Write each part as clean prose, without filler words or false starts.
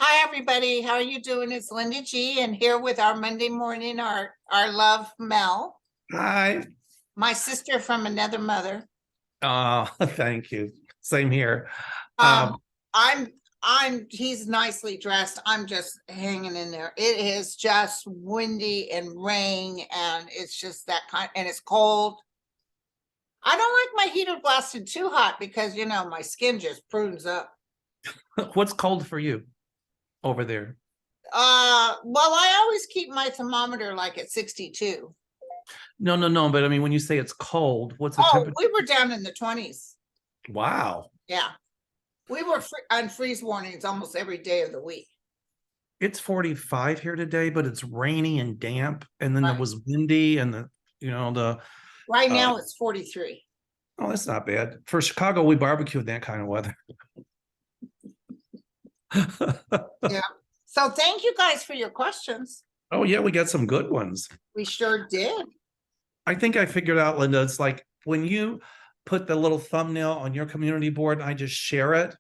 Hi, everybody. How are you doing? It's Linda G, and here with our Monday morning, our love Mel, Hi. my sister from another mother. Oh, thank you. Same here. Um, he's nicely dressed. I'm just hanging in there. It is just windy and rain, and it's just that kind, and it's cold. I don't like my heater blasted too hot because my skin just prunes up. What's cold for you over there? Well, I always keep my thermometer like at 62. No. But I mean, when you say it's cold, what's the Oh, temperature? we were down in the 20s. Wow. Yeah. We were on freeze warnings almost every day of the week. It's 45 here today, but it's rainy and damp. And then it Right. was windy and the Right now it's 43. oh, that's not bad. For Chicago, we barbecue in that kind of weather. Yeah. So thank you guys for your questions. Oh, yeah, we got some good ones. We sure did. I think I figured out, Linda, it's like when you put the little thumbnail on your community board and I just share it,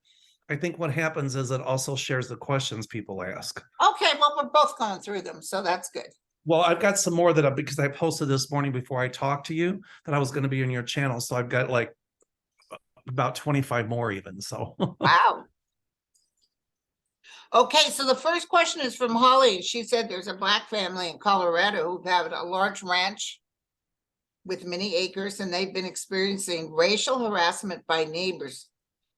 I think what happens is it also shares the questions people ask. Okay, well, we're both going through them, so that's good. Well, I've got some more because I posted this morning before I talked to you that I was going to be in your channel. So I've got like about 25 more even. So Wow. Okay, so the first question is from Holly. She said there's a Black family in Colorado who have a large ranch with many acres, and they've been experiencing racial harassment by neighbors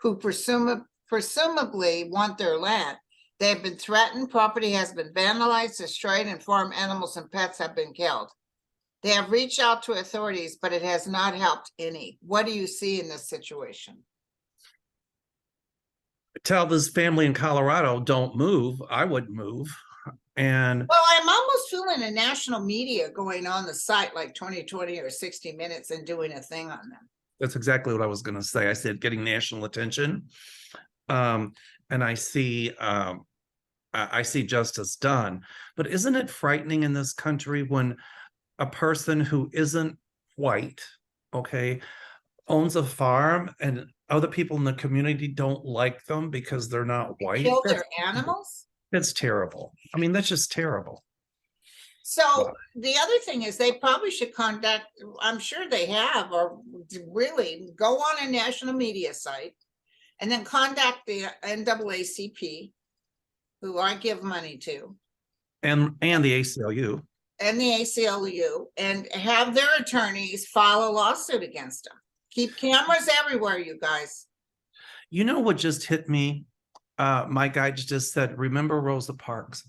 who presumably want their land. They have been threatened, property has been vandalized, destroyed, and farm animals and pets have been killed. They have reached out to authorities, but it has not helped any. What do you see in this situation? tell this family in Colorado, don't move. I would move. And Well, I'm almost feeling a national media going on the site like 2020 or 60 Minutes and doing a thing on them. that's exactly what I was going to say. I said getting national attention. And I see justice done. But isn't it frightening in this country when a person who isn't white, okay, owns a farm and other people in the community don't like them because they're not white? Kill their animals? That's terrible. I mean, that's just terrible. So Wow. the other thing is they probably should contact, I'm sure they have, or really go on a national media site and then contact the NAACP, who I give money to, And the ACLU. and the ACLU, and have their attorneys file a lawsuit against them. Keep cameras everywhere, you guys. You know what just hit me? My guy just said, remember Rosa Parks?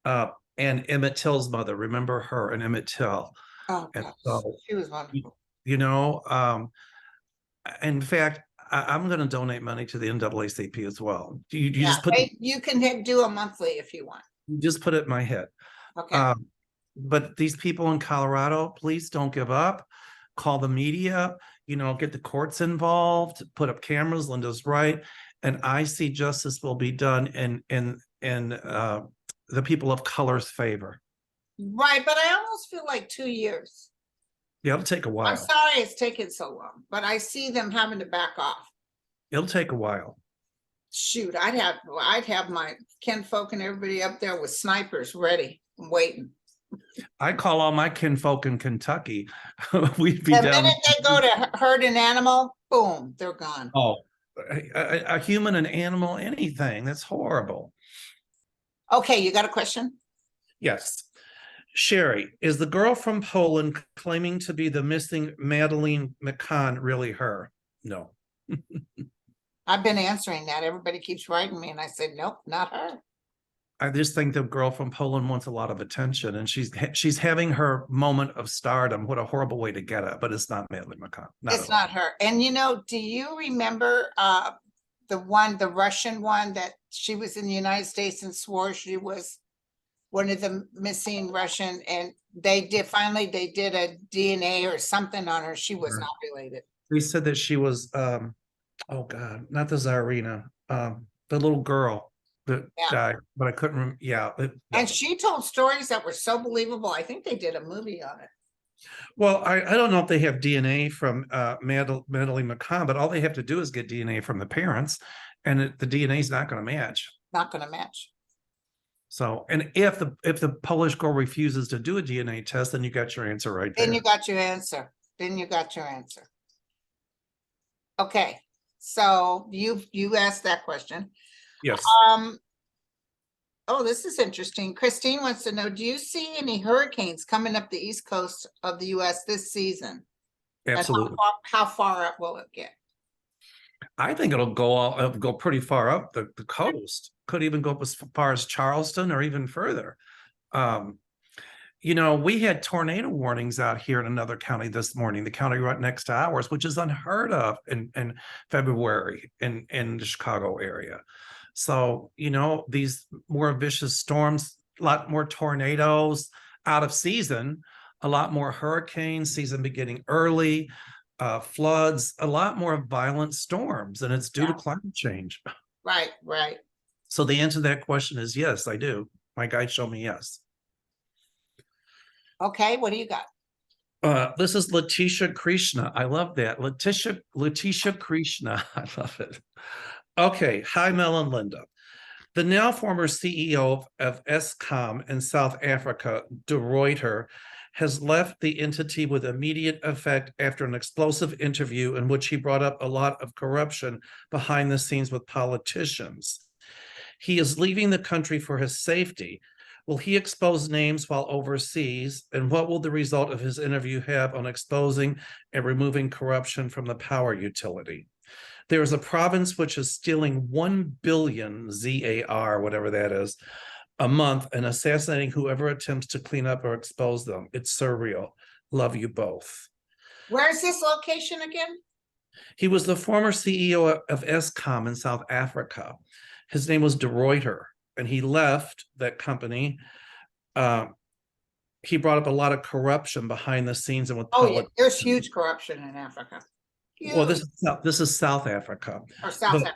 And Emmett Till's mother, remember her and Emmett Till. Oh, And gosh. so, She was wonderful. In fact, I'm going to donate money to the NAACP as well. You Yeah, just put you can do a monthly if you want. just put it in my head. Okay. But these people in Colorado, please don't give up. Call the media, get the courts involved, put up cameras. Linda's right. And I see justice will be done in the people of color's favor. Right, but I almost feel like 2 years. Yeah, it'll take a while. I'm sorry it's taken so long, but I see them having to back off. It'll take a while. Shoot, I'd have my kinfolk and everybody up there with snipers ready and waiting. I call all my kinfolk in Kentucky. We'd be The down. minute they go to hurt an animal, boom, they're gone. Oh, a human, an animal, anything. That's horrible. Okay, you got a question? Yes. Sherry, is the girl from Poland claiming to be the missing Madeleine McCann really her? No. I've been answering that. Everybody keeps writing me, and I said, nope, not her. I just think the girl from Poland wants a lot of attention, and she's having her moment of stardom. What a horrible way to get it, but it's not Madeleine McCann. It's not her. And do you remember the Russian one that she was in the United States and swore she was one of the missing Russian, and they did a DNA or something on her. She was not related. They said that she was oh God, not the Tsarina, the little girl that died, but I couldn't remember. Yeah. And she told stories that were so believable. I think they did a movie on it. Well, I don't know if they have DNA from Madeleine McCann, but all they have to do is get DNA from the parents, and the DNA is not going to match. Not going to match. So, and if the Polish girl refuses to do a DNA test, then you got your answer right Then there. you got your answer. Then you got your answer. Okay, so you asked that question. Yes, Oh, this is interesting. Christine wants to know, do you see any hurricanes coming up the east coast of the US this season? And absolutely. how far up will it get? I think it'll go pretty far up the coast. Could even go up as far as Charleston or even further. We had tornado warnings out here in another county this morning, the county right next to ours, which is unheard of in February in the Chicago area. So, these more vicious storms, a lot more tornadoes out of season, a lot more hurricanes, season beginning early, floods, a lot more violent storms, and it's due to climate change. Right, right. So the answer to that question is yes, I do. My guide showed me yes. Okay, what do you got? This is Letitia Krishna. I love that. Letitia Krishna. I love it. Okay. Hi, Mel and Linda. The now former CEO of Eskom in South Africa, De Ruyter, has left the entity with immediate effect after an explosive interview in which he brought up a lot of corruption behind the scenes with politicians. He is leaving the country for his safety. Will he expose names while overseas? And what will the result of his interview have on exposing and removing corruption from the power utility? There is a province which is stealing 1 billion ZAR, whatever that is, a month and assassinating whoever attempts to clean up or expose them. It's surreal. Love you both. Where's this location again? He was the former CEO of Eskom in South Africa. His name was De Ruyter, and he left that company. He brought up a lot of corruption behind the scenes and with politics. Yeah, there's huge corruption in Africa. Huge. Well, this is South Africa. Or South Africa.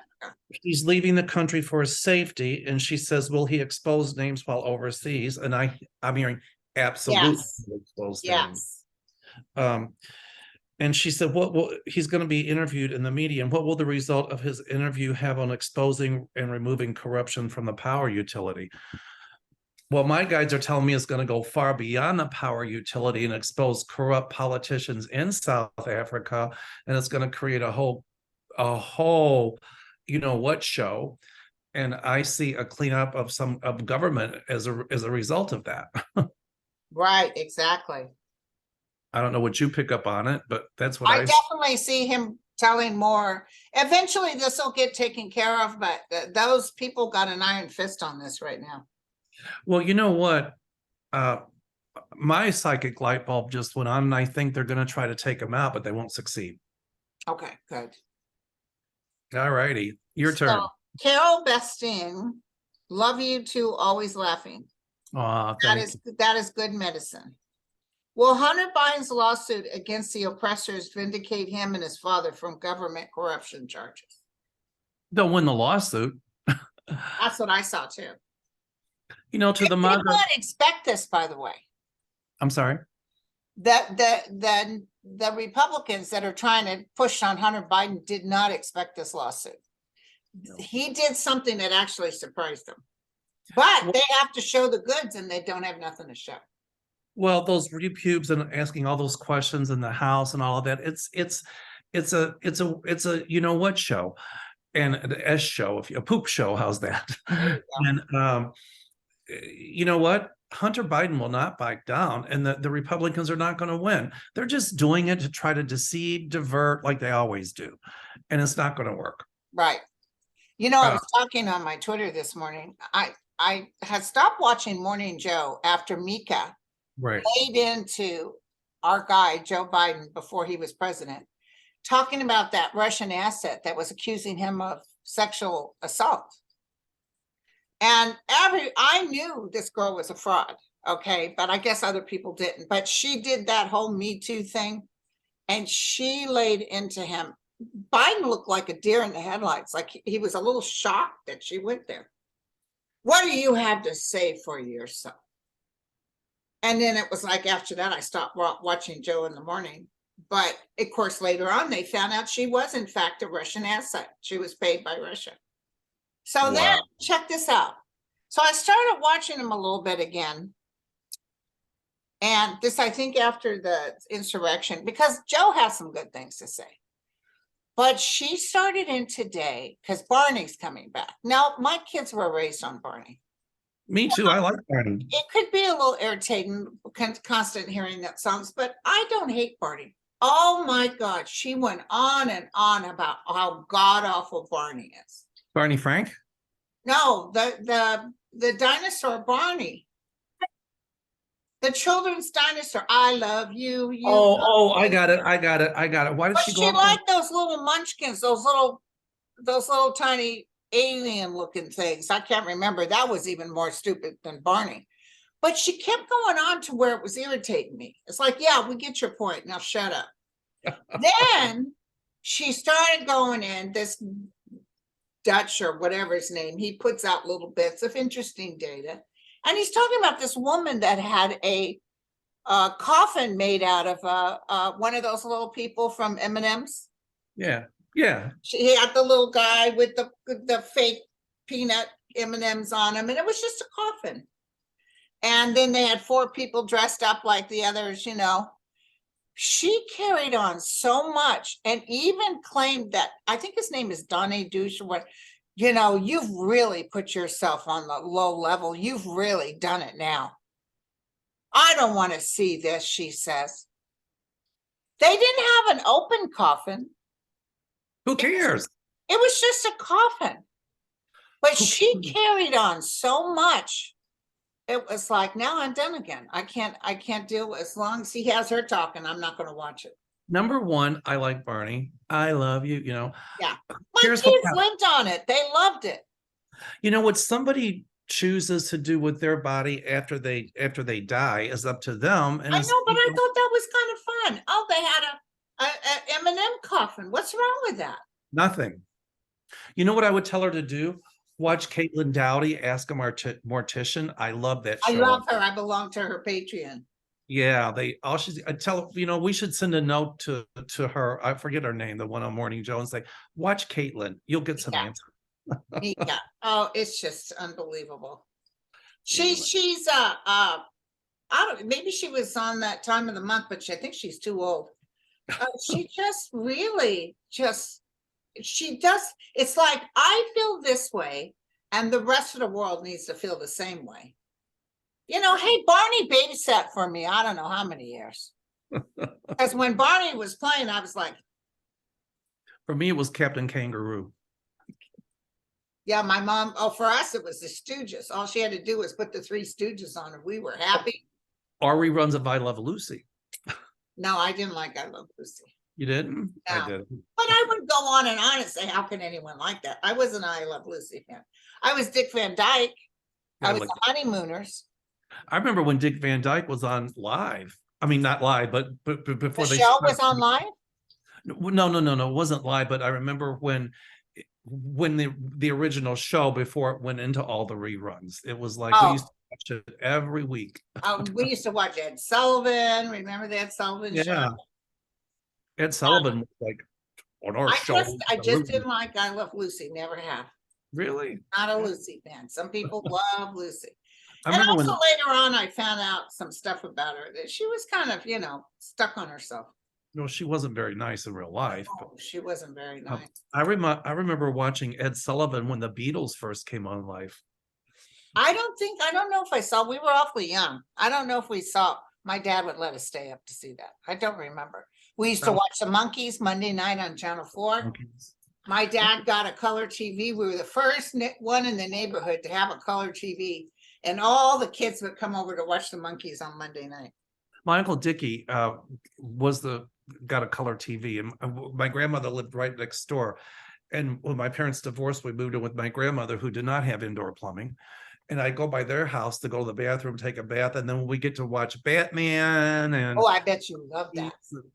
He's leaving the country for his safety, and she says, "Will he expose names while overseas?" And I'm hearing absolutely expose names. And she said, he's going to be interviewed in the media, and what will the result of his interview have on exposing and removing corruption from the power utility? Well, my guides are telling me it's going to go far beyond the power utility and expose corrupt politicians in South Africa, and it's going to create a whole, show. And I see a cleanup of government as a result of that. Right, exactly. I don't know what you pick up on it, but that's what I definitely see him telling more. Eventually, this will get taken care of, but those people got an iron fist on this right now. Well, you know what? My psychic light bulb just went on, and I think they're going to try to take him out, but they won't succeed. Okay, good. All righty. Your turn. Carol Bestin, love you too, always laughing. That is good medicine. Will Hunter Biden's lawsuit against the oppressors vindicate him and his father from government corruption charges? They'll win the lawsuit. That's what I saw too. To the mother. I did not expect this, by the way. I'm sorry. That the Republicans that are trying to push on Hunter Biden did not expect this lawsuit. No. He did something that actually surprised them. But they have to show the goods, and they don't have nothing to show. Well, those repubes and asking all those questions in the House and all of that, it's a what show, and the S show, a poop show. How's that? And you know what? Hunter Biden will not back down, and the Republicans are not going to win. They're just doing it to try to deceive, divert, like they always do, and it's not going to work. Right. I was talking on my Twitter this morning. I had stopped watching Morning Joe after Mika laid into our guy, Joe Biden, before he was president, talking about that Russian asset that was accusing him of sexual assault. And I knew this girl was a fraud, okay, but I guess other people didn't. But she did that whole Me Too thing, and she laid into him. Biden looked like a deer in the headlights, like he was a little shocked that she went there. What do you have to say for yourself? And then it was like after that, I stopped watching Joe in the morning. But of course, later on, they found out she was in fact a Russian asset. She was paid by Russia. So then, Wow. check this out. So I started watching him a little bit again. And this, I think, after the insurrection, because Joe has some good things to say. But she started in today because Barney's coming back. Now, my kids were raised on Barney. Me too. I like Barney. It could be a little irritating, constant hearing that songs, but I don't hate Barney. Oh my God, she went on and on about how god awful Barney is. Barney Frank? No, the dinosaur Barney. The children's dinosaur. I love you. You Oh, I got it. I got it. Why did but she she go up liked those little munchkins, those little tiny alien looking things. I can't remember. That was even more stupid than Barney. But she kept going on to where it was irritating me. It's like, yeah, we get your point. Now shut up. Then she started going in, this Dutch or whatever his name, he puts out little bits of interesting data. And he's talking about this woman that had a coffin made out of one of those little people from M&M's. Yeah. He had the little guy with the fake peanut M&Ms on him, and it was just a coffin. And then they had 4 people dressed up like the others, you know. She carried on so much and even claimed that, I think his name is Donnie Douche or what, you know, you've really put yourself on the low level. You've really done it now. I don't want to see this, she says. They didn't have an open coffin. Who cares? It was just a coffin. But she carried on so much. It was like, now I'm done again. I can't deal with, as long as he has her talking, I'm not going to watch it. Number one, I like Barney. I love you, you know. Yeah. My Here's kids what lived on it. They loved it. You know what somebody chooses to do with their body after they die is up to them. And I know, but I thought that was kind of fun. Oh, they had a M&M coffin. What's wrong with that? nothing. You know what I would tell her to do? Watch Caitlin Dowdy, Ask a Mortician. I love that show. I love her. I belong to her Patreon. Yeah, I tell her, you know, we should send a note to her. I forget her name, the one on Morning Joe, and say, watch Caitlin. You'll get some answers. Yeah. Oh, it's just unbelievable. She's I don't, maybe she was on that time of the month, but I think she's too old. She just really she does. It's like, I feel this way and the rest of the world needs to feel the same way. You know, hey, Barney babysat for me, I don't know how many years. Because when Barney was playing, I was like, for me, it was Captain Kangaroo. yeah, my mom, oh, for us, it was the Stooges. All she had to do was put the 3 Stooges on and we were happy. Or reruns of I Love Lucy. No, I didn't like I Love Lucy. You didn't? No. I did. But I would go on and on and say, how can anyone like that? I wasn't an I Love Lucy fan. I was Dick Van Dyke. I was the Honeymooners. I remember when Dick Van Dyke was on live. I mean, not live, but before The they show was on live? No, it wasn't live. But I remember when the original show, before it went into all the reruns, it was like we used to watch it every week. We used to watch Ed Sullivan. Remember the Ed Sullivan show? Ed Sullivan was like on our show. I just didn't like I Love Lucy. Never have. Really? Not a Lucy fan. Some people love Lucy. I And remember also later on, I found out some stuff about her that she was kind of, you know, stuck on herself. No, she wasn't very nice in real life. Oh, she wasn't very nice. I remember watching Ed Sullivan when the Beatles first came on live. I don't know if I saw, we were awfully young. I don't know if we saw, my dad would let us stay up to see that. I don't remember. We used to watch the Monkees Monday night on Channel 4. My dad got a color TV. We were the first one in the neighborhood to have a color TV. And all the kids would come over to watch the Monkees on Monday night. My Uncle Dickie got a color TV, and my grandmother lived right next door. And when my parents divorced, we moved in with my grandmother, who did not have indoor plumbing. And I go by their house to go to the bathroom, take a bath, and then we get to watch Batman. And oh, I bet you love that.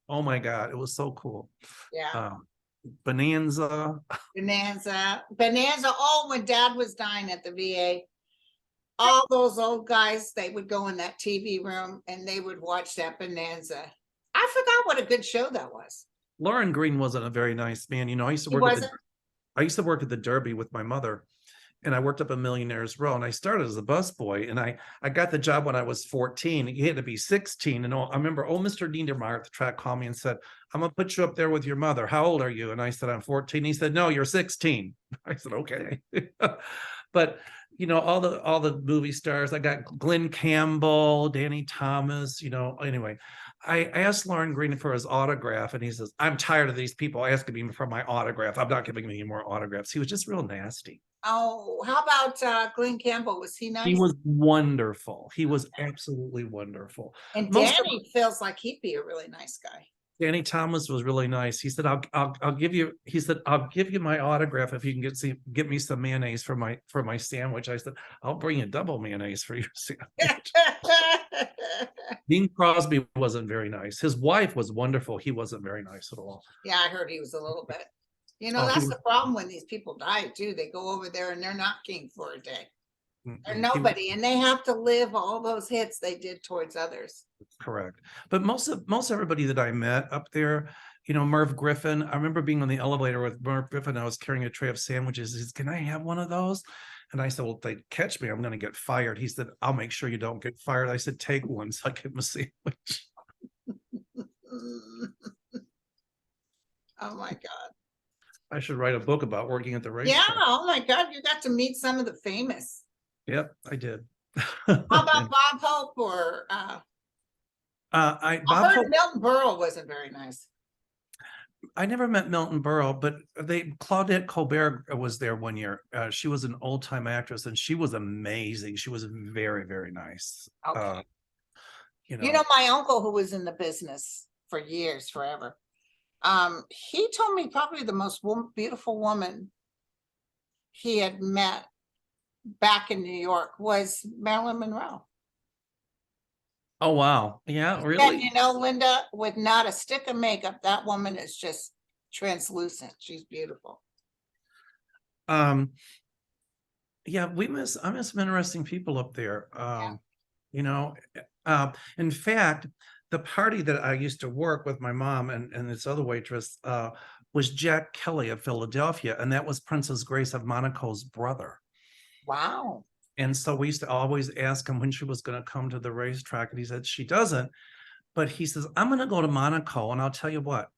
Oh my God, it was so cool. Yeah. Bonanza. Oh, when Dad was dying at the VA, all those old guys, they would go in that TV room and they would watch that Bonanza. I forgot what a good show that was. Lauren Green wasn't a very nice man. You know, He wasn't. I used to work at the Derby with my mother, and I worked up a Millionaire's Row, and I started as a busboy, and I got the job when I was 14. You had to be 16. And I remember, Mr. Niedermeyer at the track called me and said, I'm gonna put you up there with your mother. How old are you? And I said, I'm 14. He said, no, you're 16. I said, okay. But you know, all the movie stars, I got Glenn Campbell, Danny Thomas, you know, anyway. I asked Lauren Green for his autograph, and he says, I'm tired of these people asking me for my autograph. I'm not giving him any more autographs. He was just real nasty. Oh, how about Glenn Campbell? Was he nice? He was wonderful. He was absolutely wonderful. And Danny feels like he'd be a really nice guy. Danny Thomas was really nice. He said, I'll give you, he said, I'll give you my autograph if you can get me some mayonnaise for my sandwich. I said, I'll bring you double mayonnaise for your sandwich. Bing Crosby wasn't very nice. His wife was wonderful. He wasn't very nice at all. Yeah, I heard he was a little bit. You know, that's the problem when these people die too. They go over there and they're not king for a day. They're nobody, and they have to live all those hits they did towards others. Correct. But most everybody that I met up there, you know, Merv Griffin, I remember being on the elevator with Merv Griffin. I was carrying a tray of sandwiches. He said, can I have one of those? And I said, well, if they catch me, I'm going to get fired. He said, I'll make sure you don't get fired. I said, take one. So I give him a sandwich. Oh my God. I should write a book about working at the racetrack. Yeah. Oh my God. You got to meet some of the famous. Yep, I did. How about Bob Hope or I heard Milton Berle wasn't very nice. I never met Milton Berle, but Claudette Colbert was there one year. She was an old-time actress, and she was amazing. She was very, very nice. Okay. You know, my uncle, who was in the business for years, forever, he told me probably the most beautiful woman he had met back in New York was Marilyn Monroe. Oh, wow. Yeah, really? And you know, Linda, with not a stick of makeup, that woman is just translucent. She's beautiful. Yeah, I miss some interesting people up there. You know, in fact, the party that I used to work with my mom and this other waitress was Jack Kelly of Philadelphia, and that was Princess Grace of Monaco's brother. Wow. And so we used to always ask him when she was going to come to the racetrack, and he said she doesn't, but he says, I'm going to go to Monaco, and I'll tell you what,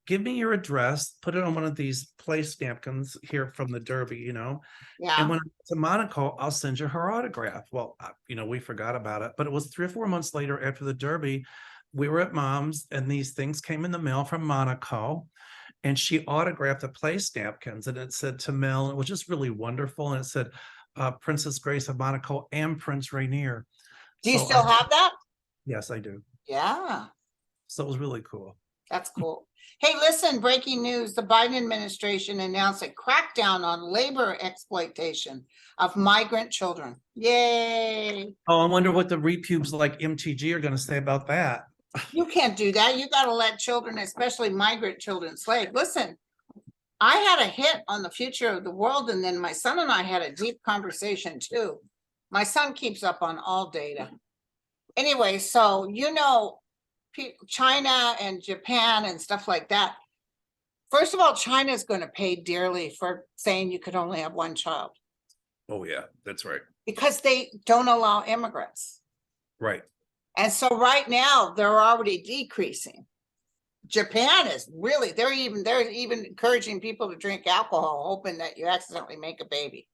give me your address, put it on one of these place napkins here from the Derby, you know. Yeah. And when I get to Monaco, I'll send you her autograph. Well, you know, we forgot about it, but it was 3 or 4 months later after the Derby, we were at Mom's, and these things came in the mail from Monaco, and she autographed the place napkins, and it said to Mel, and it was just really wonderful, and it said Princess Grace of Monaco and Prince Rainier. Do you still have that? Yes, I do. Yeah. So it was really cool. That's cool. Hey, listen, breaking news. The Biden administration announced a crackdown on labor exploitation of migrant children. Yay. Oh, I wonder what the repubes like MTG are going to say about that. You can't do that. You got to let children, especially migrant children, slave. Listen, I had a hit on the future of the world, and then my son and I had a deep conversation too. My son keeps up on all data. Anyway, so, you know, China and Japan and stuff like that. First of all, China is going to pay dearly for saying you could only have one child. Oh, yeah, that's right. Because they don't allow immigrants. Right. And so right now they're already decreasing. Japan is really, they're even encouraging people to drink alcohol, hoping that you accidentally make a baby.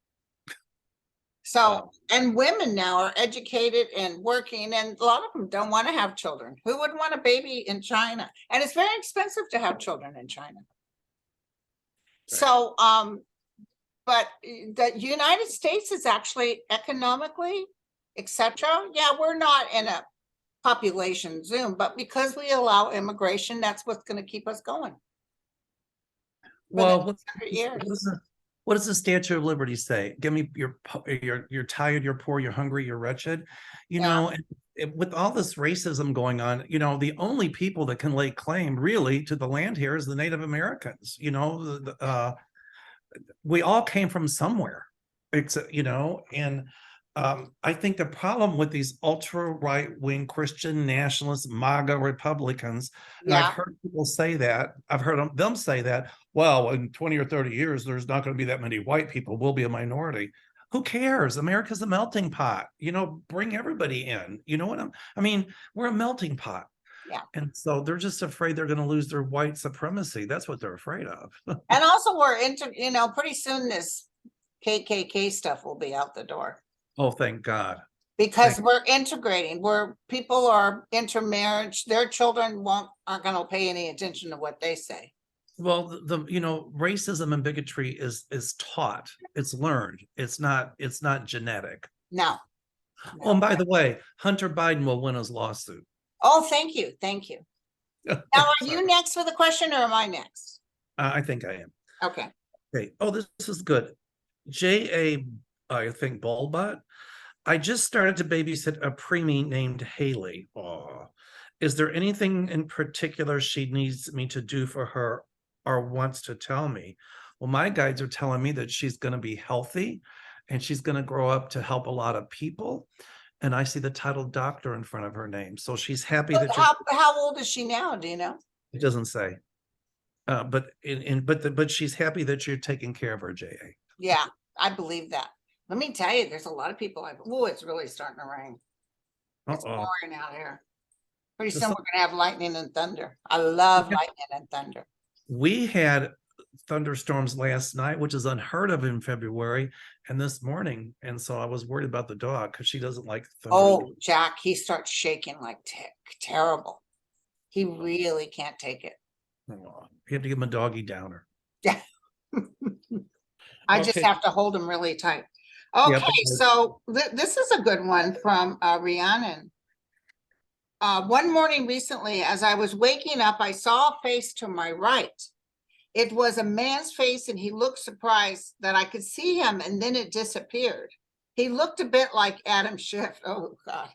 So, and women now are educated and working, and a lot of them don't want to have children. Who would want a baby in China? And it's very expensive to have children in China. Right. So, but the United States is actually economically, etc. Yeah, we're not in a population zoom, but because we allow immigration, that's what's going to keep us going. Well, what does the Statue of Liberty say? Give me you're tired, you're poor, you're hungry, you're wretched. You know, and with all this racism going on, you know, the only people that can lay claim really to the land here is the Native Americans. You know, we all came from somewhere, except, you know, and I think the problem with these ultra right-wing Christian nationalist MAGA Republicans, and I've Yeah, heard people say that, I've heard them say that, well, in 20 or 30 years, there's not going to be that many white people, we'll be a minority. Who cares? America's a melting pot. Bring everybody in. You know what I mean, we're a melting pot. yeah. And so they're just afraid they're going to lose their white supremacy. That's what they're afraid of. And also we're pretty soon this KKK stuff will be out the door. Oh, thank God. Because we're integrating, where people are intermarriage, their children aren't gonna pay any attention to what they say. Well, racism and bigotry is taught, it's learned, it's not genetic. No. Oh, and by the way, Hunter Biden will win his lawsuit. Oh, thank you. Now, are you next with a question, or am I next? I think I am. Okay. Okay. Oh, this is good. J.A. I think Bulbot. I just started to babysit a preemie named Haley. Oh, is there anything in particular she needs me to do for her or wants to tell me? Well, my guides are telling me that she's going to be healthy and she's going to grow up to help a lot of people. And I see the title doctor in front of her name. So she's happy that how old is she now? Do you know? It doesn't say. But she's happy that you're taking care of her, J.A. Yeah, I believe that. Let me tell you, there's a lot of people. It's really starting to rain. It's pouring out here. Pretty soon we're gonna have lightning and thunder. I love lightning and thunder. We had thunderstorms last night, which is unheard of in February, and this morning. And so I was worried about the dog because she doesn't like thunderstorms. Oh, Jack, he starts shaking like terrible. He really can't take it. Oh, you have to give him a doggy downer. Yeah. I just have to hold him really tight. Okay, so this is a good one from Rhiannon. One morning recently, as I was waking up, I saw a face to my right. It was a man's face, and he looked surprised that I could see him, and then it disappeared. He looked a bit like Adam Schiff. Oh, God.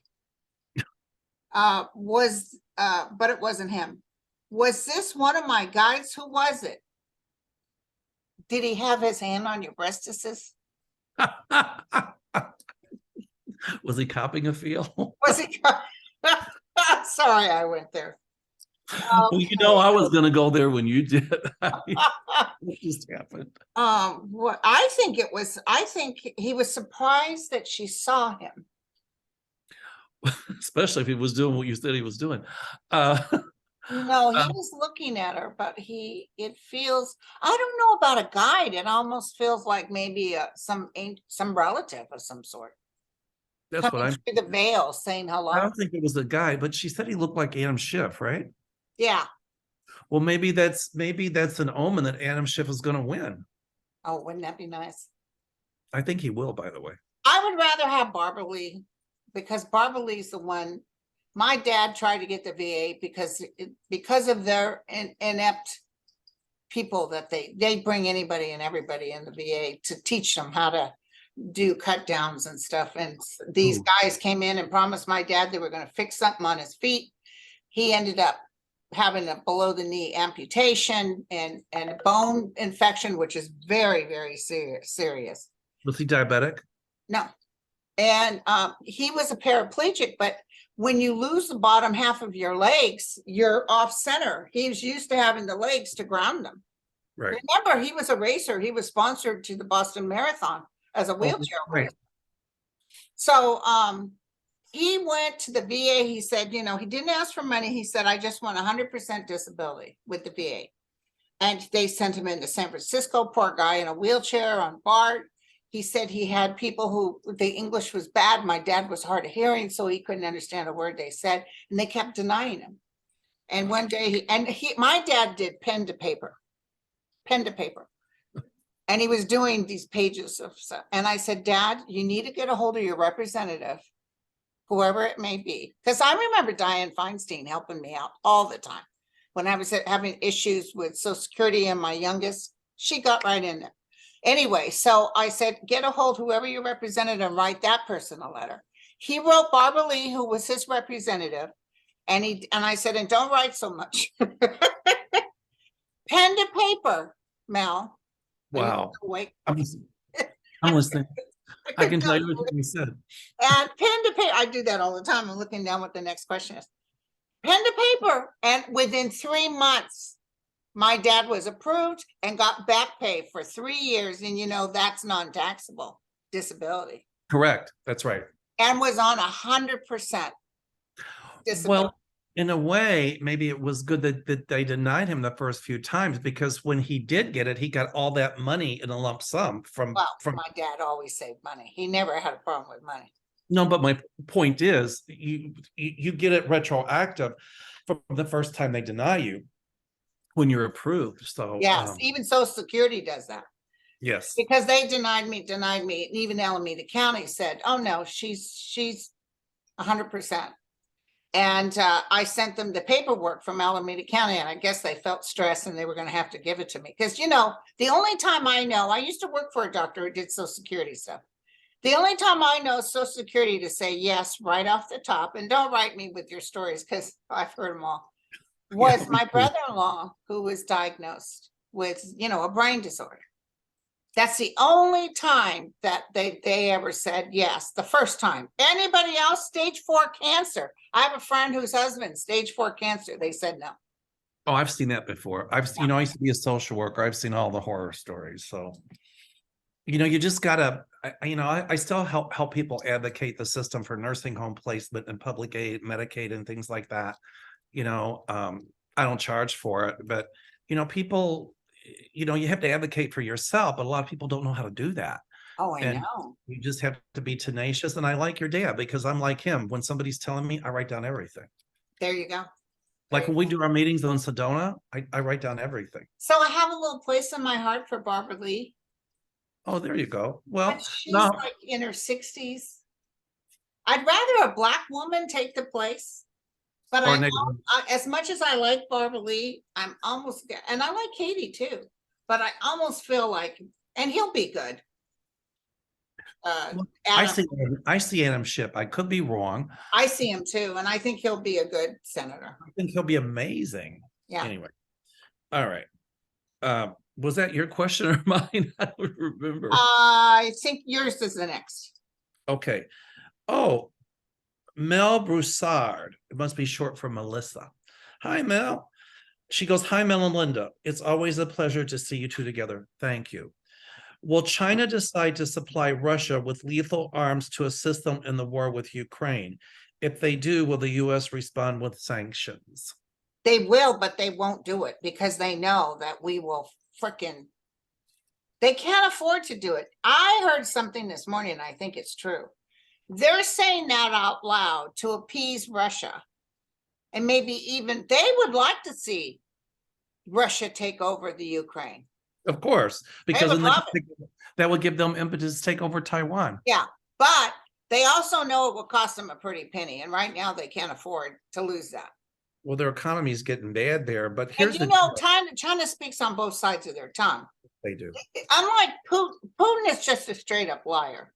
But it wasn't him. Was this one of my guides? Who was it? Did he have his hand on your breastises? Was he copping a feel? Was he? Sorry, I went there. Well, I was going to go there when you did. What just happened? What I think he was surprised that she saw him. Especially if he was doing what you said he was doing. No, he was looking at her, but it feels, I don't know about a guide. It almost feels like maybe some relative of some sort. That's what I'm through the veil saying hello. I don't think it was a guy, but she said he looked like Adam Schiff, right? Yeah. Well, maybe that's an omen that Adam Schiff is going to win. Oh, wouldn't that be nice? I think he will, by the way. I would rather have Barbara Lee, because Barbara Lee's the one. My dad tried to get the VA because of their inept people that they bring anybody and everybody in the VA to teach them how to do cut downs and stuff. And these guys came in and promised my dad they were going to fix something on his feet. He ended up having a below the knee amputation and a bone infection, which is very, very serious. Was he diabetic? No. And he was a paraplegic, but when you lose the bottom half of your legs, you're off center. He was used to having the legs to ground them. Right. Remember, he was a racer. He was sponsored to the Boston Marathon as a wheelchair racer. So he went to the VA. He said, he didn't ask for money. He said, I just want 100% disability with the VA. And they sent him into San Francisco, poor guy in a wheelchair on BART. He said he had people who the English was bad. My dad was hard of hearing, so he couldn't understand a word they said, and they kept denying him. And one day my dad did pen to paper. And he was doing these pages of stuff. And I said, Dad, you need to get a hold of your representative, whoever it may be. Because I remember Dianne Feinstein helping me out all the time. When I was having issues with Social Security and my youngest, she got right in there. Anyway, so I said, get a hold, whoever your representative, and write that person a letter. He wrote Barbara Lee, who was his representative. And I said, and don't write so much. Pen to paper, Mel. Wow. I'm listening. I can tell you everything you said. And pen to paper, I do that all the time. I'm looking down what the next question is. Pen to paper. And within 3 months, my dad was approved and got back pay for 3 years. And that's non-taxable disability. Correct. That's right. And was on 100% disability. Well, in a way, maybe it was good that they denied him the first few times, because when he did get it, he got all that money in a lump sum from. My dad always saved money. He never had a problem with money. No, but my point is, you get it retroactive from the first time they deny you when you're approved. So yes, even Social Security does that. Yes, because they denied me. And even Alameda County said, "Oh no, she's 100%." And I sent them the paperwork from Alameda County, and I guess they felt stressed and they were going to have to give it to me. Because, the only time I used to work for a doctor who did Social Security stuff. The only time I know Social Security to say yes right off the top, and don't write me with your stories because I've heard them all, was my brother-in-law who was diagnosed with, a brain disorder. That's the only time that they ever said yes, the first time. Anybody else, stage 4 cancer. I have a friend whose husband, stage 4 cancer. They said no. Oh, I've seen that before. I used to be a social worker. I've seen all the horror stories. So, you just gotta, I still help people advocate the system for nursing home placement and public aid, Medicaid, and things like that. I don't charge for it, but, people, you have to advocate for yourself, but a lot of people don't know how to do that. Oh, I know. You just have to be tenacious. And I like your dad, because I'm like him. When somebody's telling me, I write down everything. There you go. Like when we do our meetings on Sedona, I write down everything. So I have a little place in my heart for Barbara Lee. Oh, there you go. Well, but she's like in her 60s. I'd rather a Black woman take the place. But as much as I like Barbara Lee, I'm almost, and I like Katie too, but I almost feel like, and he'll be good. I see Adam Schiff. I could be wrong. I see him too, and I think he'll be a good senator. I think he'll be amazing. Yeah. Anyway, all right. Was that your question or mine? I don't remember. I think yours is the next. Okay. Oh, Mel Broussard. It must be short for Melissa. Hi, Mel. She goes, hi, Mel and Linda. It's always a pleasure to see you two together. Thank you. Will China decide to supply Russia with lethal arms to assist them in the war with Ukraine? If they do, will the U.S. respond with sanctions? They will, but they won't do it because they know that we will they can't afford to do it. I heard something this morning, and I think it's true. They're saying that out loud to appease Russia. And maybe even they would like to see Russia take over the Ukraine. Of course, because that would give them impetus to take over Taiwan. Yeah, but they also know it will cost them a pretty penny. And right now they can't afford to lose that. Well, their economy is getting bad there, but here's China speaks on both sides of their tongue. They do. Unlike Putin is just a straight up liar.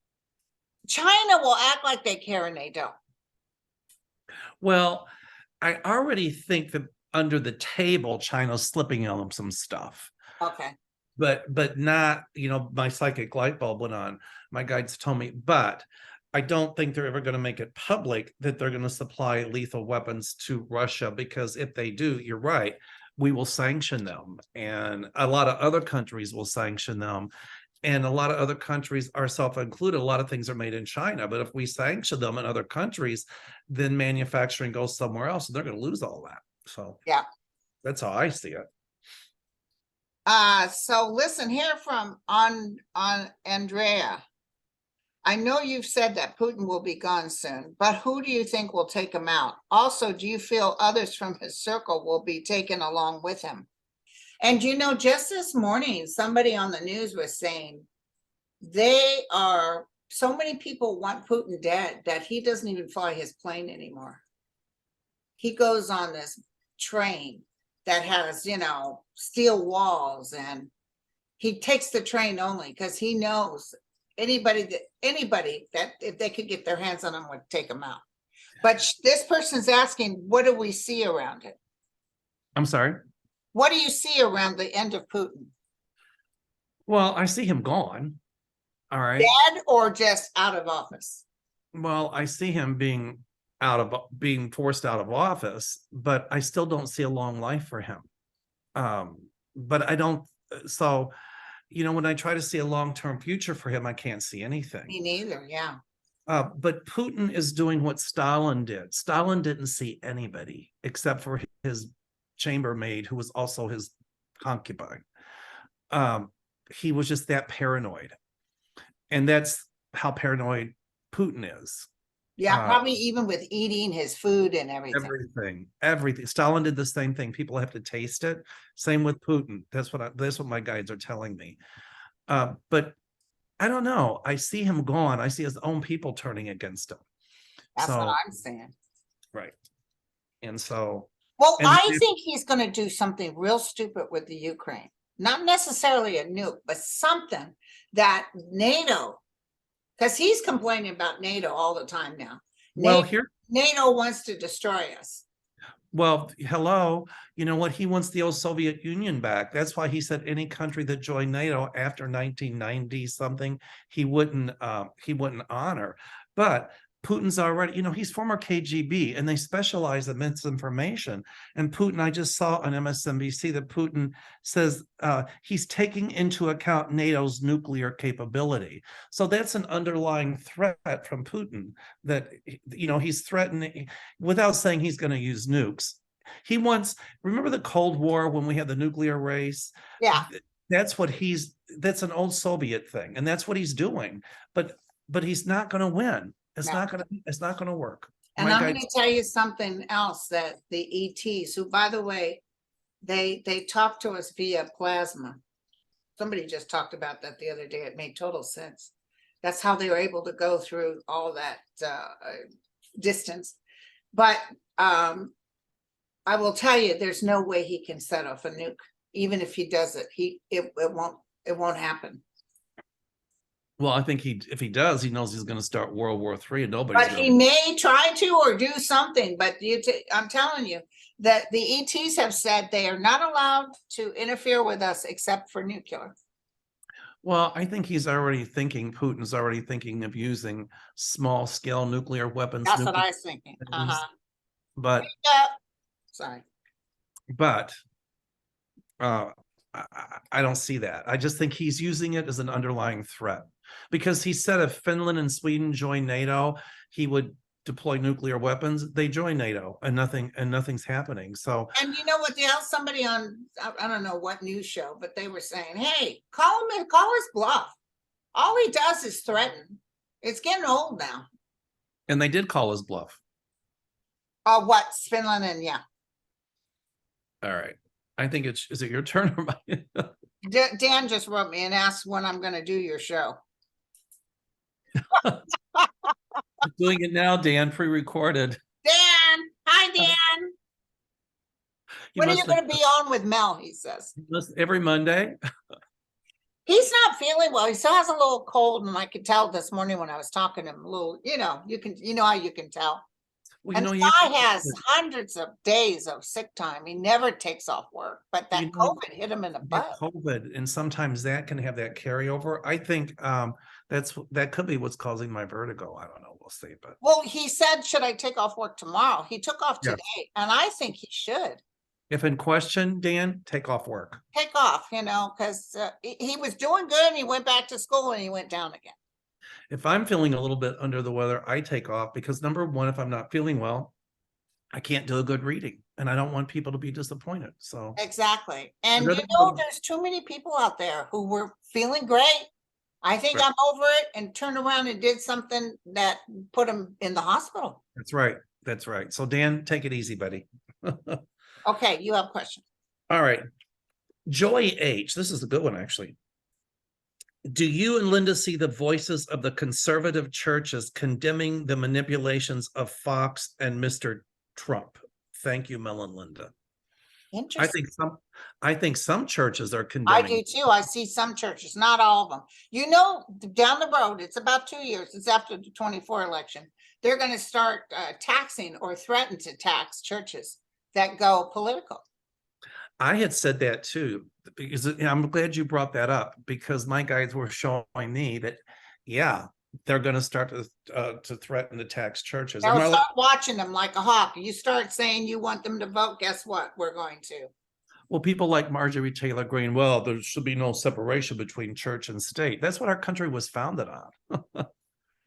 China will act like they care and they don't. Well, I already think that under the table, China's slipping on them some stuff. Okay. But not, my psychic light bulb went on. My guides told me, but I don't think they're ever going to make it public that they're going to supply lethal weapons to Russia, because if they do, you're right, we will sanction them. And a lot of other countries will sanction them. And a lot of other countries, ourselves included, a lot of things are made in China. But if we sanction them in other countries, then manufacturing goes somewhere else, and they're going to lose all that. So yeah, that's how I see it. So listen here from on Andrea. I know you've said that Putin will be gone soon, but who do you think will take him out? Also, do you feel others from his circle will be taken along with him? And just this morning, somebody on the news was saying so many people want Putin dead that he doesn't even fly his plane anymore. He goes on this train that has, steel walls, and he takes the train only because he knows anybody that if they could get their hands on him would take him out. But this person's asking, what do we see around it? I'm sorry? What do you see around the end of Putin? Well, I see him gone. All right. Dead or just out of office? Well, I see him being forced out of office, but I still don't see a long life for him. But I don't, so, when I try to see a long-term future for him, I can't see anything. Me neither, yeah. But Putin is doing what Stalin did. Stalin didn't see anybody except for his chambermaid, who was also his concubine. He was just that paranoid. And that's how paranoid Putin is. Yeah, probably even with eating his food and everything. Everything. Stalin did the same thing. People have to taste it. Same with Putin. That's what my guides are telling me. But I don't know. I see him gone. I see his own people turning against him. That's what I'm saying. Right. And so. Well, I think he's going to do something real stupid with the Ukraine. Not necessarily a nuke, but something that NATO, because he's complaining about NATO all the time now. Well, NATO wants to destroy us. Well, hello, you know what? He wants the old Soviet Union back. That's why he said any country that joined NATO after 1990 something, he wouldn't honor. But Putin's already, he's former KGB and they specialize in misinformation. And Putin, I just saw on MSNBC that Putin says he's taking into account NATO's nuclear capability. So that's an underlying threat from Putin that, he's threatening without saying he's going to use nukes. He wants, remember the Cold War when we had the nuclear race? Yeah. That's an old Soviet thing. And that's what he's doing. But he's not going to win. It's not going to work. And I'm going to tell you something else, that the ETs, who, by the way, they talk to us via plasma. Somebody just talked about that the other day. It made total sense. That's how they were able to go through all that distance. But I will tell you, there's no way he can set off a nuke. Even if he does it, it won't happen. Well, I think if he does, he knows he's going to start World War III, and nobody's. But he may try to or do something. But I'm telling you that the ETs have said they are not allowed to interfere with us except for nuclear. Well, I think Putin's already thinking of using small-scale nuclear weapons. That's what I was thinking. But sorry. But I don't see that. I just think he's using it as an underlying threat, because he said if Finland and Sweden join NATO, he would deploy nuclear weapons. They join NATO and nothing's happening. So, and you know what else, somebody on, I don't know what news show, but they were saying, hey, call his bluff. All he does is threaten. It's getting old now. And they did call his bluff. What, Finland and yeah. All right. I think is it your turn or mine? Dan just wrote me and asked when I'm going to do your show. Doing it now, Dan, pre-recorded. Dan, hi, Dan. When are you going to be on with Mel? He says every Monday. He's not feeling well. He still has a little cold, and I could tell this morning when I was talking to him. A little, you know how you can tell. Well, and the guy has hundreds of days of sick time. He never takes off work, but that COVID hit him in the butt. COVID, and sometimes that can have that carryover. I think that could be what's causing my vertigo. I don't know. We'll see. But well, he said, should I take off work tomorrow? He took off today, and I think he should. If in question, Dan, take off work. Take off, because he was doing good, and he went back to school, and he went down again. If I'm feeling a little bit under the weather, I take off, because number one, if I'm not feeling well, I can't do a good reading, and I don't want people to be disappointed. So exactly. And there's too many people out there who were feeling great. I think I'm over it, and turned around and did something that put them in the hospital. That's right. That's right. So Dan, take it easy, buddy. Okay, you have a question. All right. Joy H. This is a good one, actually. Do you and Linda see the voices of the conservative churches condemning the manipulations of Fox and Mr. Trump? Thank you, Mel and Linda. Interesting. I think some churches are condemning. I do too. I see some churches, not all of them. Down the road, it's about 2 years. It's after the 24 election. They're going to start taxing or threaten to tax churches that go political. I had said that too, because I'm glad you brought that up, because my guys were showing me that, yeah, they're going to start to threaten to tax churches. They'll And start watching them like a hawk. You start saying you want them to vote, guess what? We're going to. well, people like Marjorie Taylor Greene, well, there should be no separation between church and state. That's what our country was founded on.